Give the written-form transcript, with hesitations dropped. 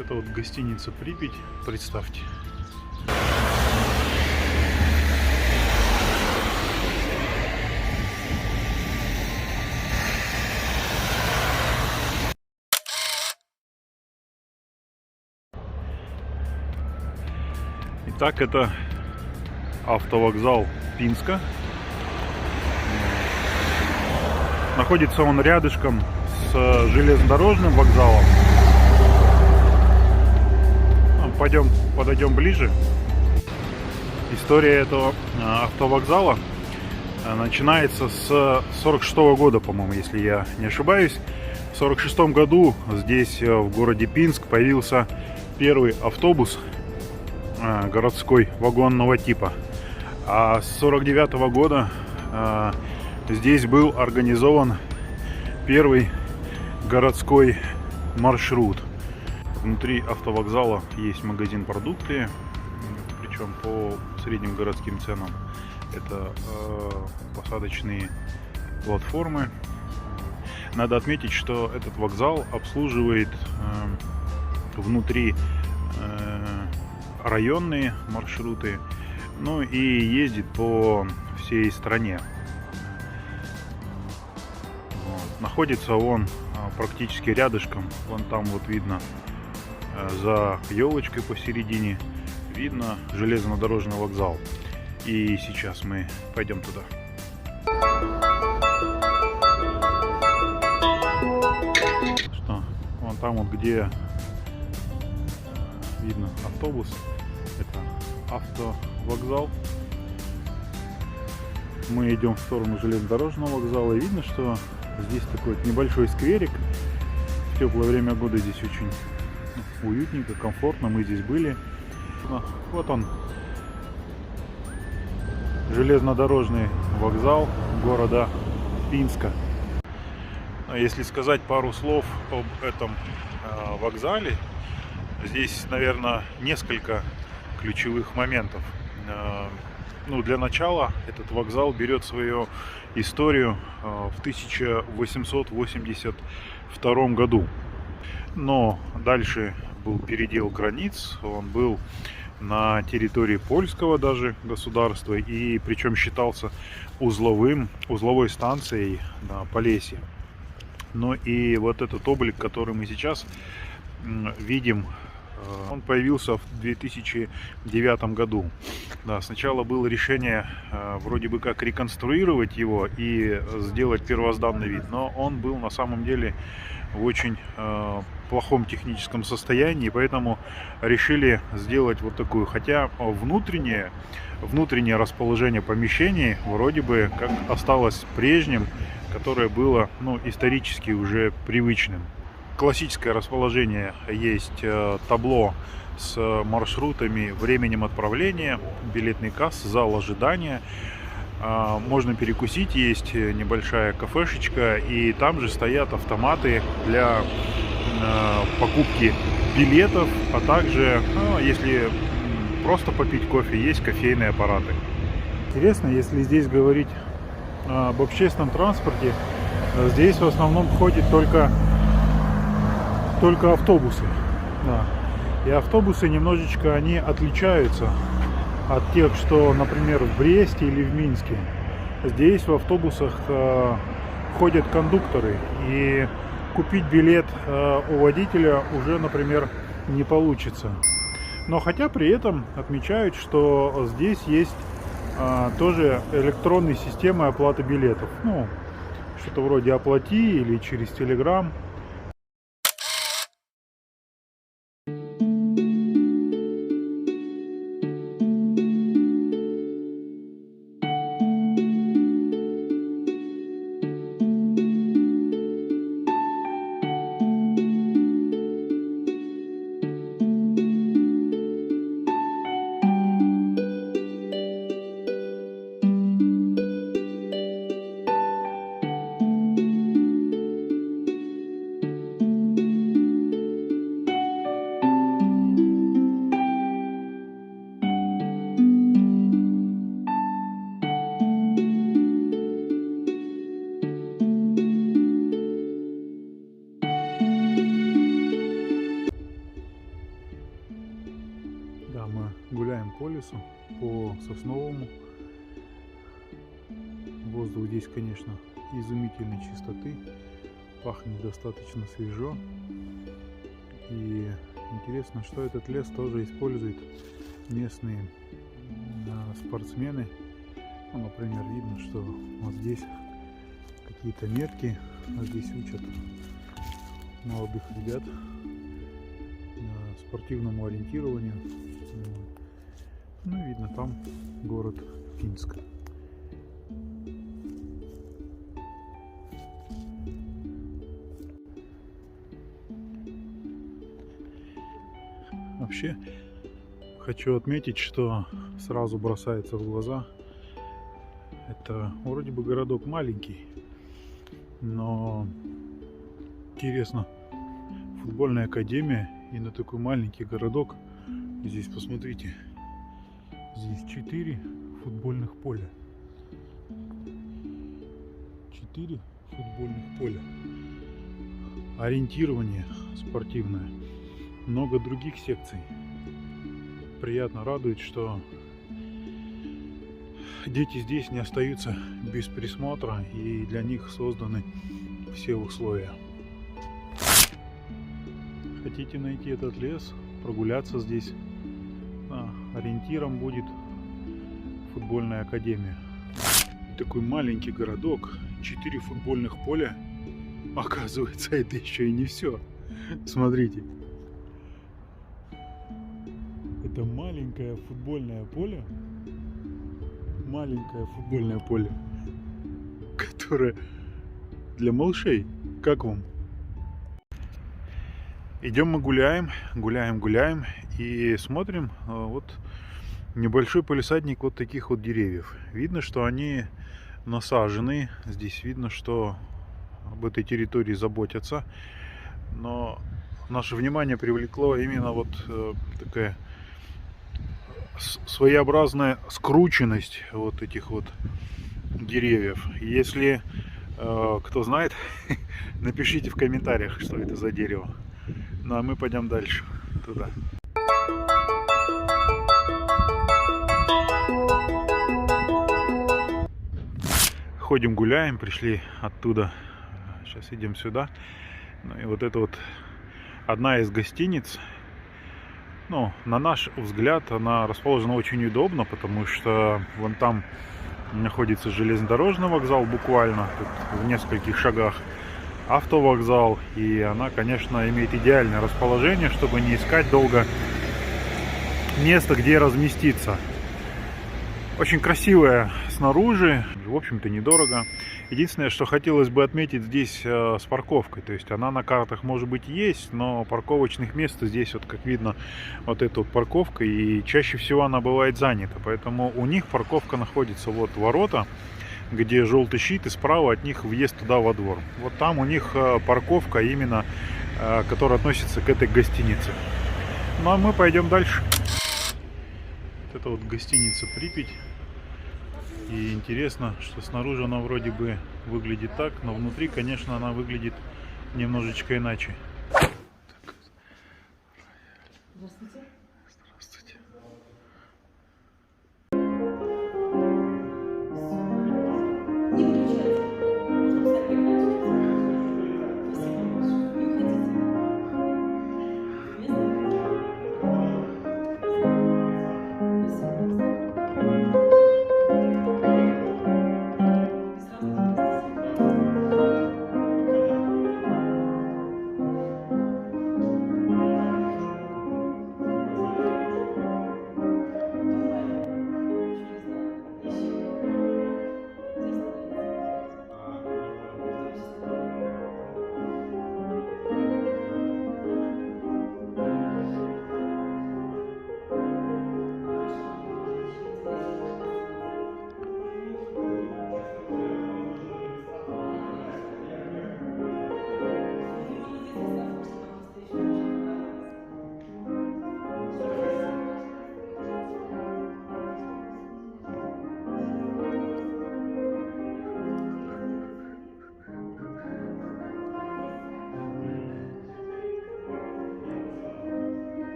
Это вот гостиница Припять, представьте. Итак, это автовокзал Пинска. Находится он рядышком с железнодорожным вокзалом. Подойдем ближе. История этого автовокзала начинается с 46 года, по-моему, если я не ошибаюсь. В 46 году здесь, в городе Пинск, появился первый автобус городской вагонного типа. А с 49 года здесь был организован первый городской маршрут. Внутри автовокзала есть магазин продукты, причем по средним городским ценам. Это посадочные платформы. Надо отметить, что этот вокзал обслуживает внутри районные маршруты, ну и ездит по всей стране. Вот. Находится он практически рядышком. Вон там вот видно, за елочкой посередине видно железнодорожный вокзал. И сейчас мы пойдем туда. Что? Вон там вот, где видно автобус, это автовокзал. Мы идем в сторону железнодорожного вокзала, и видно, что здесь такой вот небольшой скверик. В теплое время года здесь очень уютненько, комфортно. Мы здесь были. Вот он, железнодорожный вокзал города Пинска. Если сказать пару слов об этом вокзале, здесь, наверное, несколько ключевых моментов. Ну, для начала этот вокзал берет свою историю в 1882 году. Но дальше был передел границ, он был на территории польского даже государства, и причем считался узловой станцией на Полесье. Но и вот этот облик, который мы сейчас видим, он появился в 2009 году. Да, сначала было решение вроде бы как реконструировать его и сделать первозданный вид, но он был на самом деле в очень плохом техническом состоянии, поэтому решили сделать вот такую. Хотя внутреннее расположение помещений вроде бы как осталось прежним, которое было, ну, исторически уже привычным. Классическое расположение: есть табло с маршрутами, временем отправления, билетный касс, зал ожидания. Можно перекусить, есть небольшая кафешечка, и там же стоят автоматы для покупки билетов, а также, если просто попить кофе, есть кофейные аппараты. Интересно, если здесь говорить об общественном транспорте, здесь в основном ходит только автобусы. Да. И автобусы немножечко они отличаются от тех, что, например, в Бресте или в Минске. Здесь в автобусах ходят кондукторы, и купить билет у водителя уже, например, не получится. Но хотя при этом отмечают, что здесь есть тоже электронные системы оплаты билетов. Ну, что-то вроде «Оплати» или через Telegram. лесу, по сосновому. Воздух здесь, конечно, изумительной чистоты, пахнет достаточно свежо. И интересно, что этот лес тоже используют местные спортсмены. Ну, например, видно, что вот здесь какие-то метки, а здесь учат молодых ребят спортивному ориентированию. Ну, видно, там город Пинск. Вообще, хочу отметить, что сразу бросается в глаза. Это вроде бы городок маленький, но интересно, футбольная академия и на такой маленький городок. Здесь посмотрите, здесь 4 футбольных поля. 4 футбольных поля. Ориентирование спортивное. Много других секций. Приятно радует, что дети здесь не остаются без присмотра, и для них созданы все условия. Хотите найти этот лес, прогуляться здесь? Ориентиром будет футбольная академия. Такой маленький городок, 4 футбольных поля. Оказывается, это еще и не все. Смотрите. Это маленькое футбольное поле, которое для малышей. Как вам? Идем мы гуляем и смотрим вот небольшой палисадник вот таких вот деревьев. Видно, что они насажены. Здесь видно, что об этой территории заботятся. Но наше внимание привлекло именно вот такая своеобразная скрученность вот этих вот деревьев. Если кто знает, напишите в комментариях, что это за дерево. Ну а мы пойдем дальше туда. Ходим, гуляем, пришли оттуда, сейчас идем сюда. Ну и вот это вот одна из гостиниц. Ну, на наш взгляд, она расположена очень удобно, потому что вон там находится железнодорожный вокзал, буквально тут в нескольких шагах автовокзал, и она, конечно, имеет идеальное расположение, чтобы не искать долго место, где разместиться. Очень красивая снаружи, в общем-то недорого. Единственное, что хотелось бы отметить здесь с парковкой. То есть она на картах может быть есть, но парковочных мест здесь, вот как видно, вот эта вот парковка. И чаще всего она бывает занята. Поэтому у них парковка находится вот ворота, где желтый щит, и справа от них въезд туда во двор. Вот там у них парковка именно, которая относится к этой гостинице. Ну а мы пойдем дальше. Вот это вот гостиница Припять. И интересно, что снаружи она вроде бы выглядит так, но внутри, конечно, она выглядит немножечко иначе. Здравствуйте.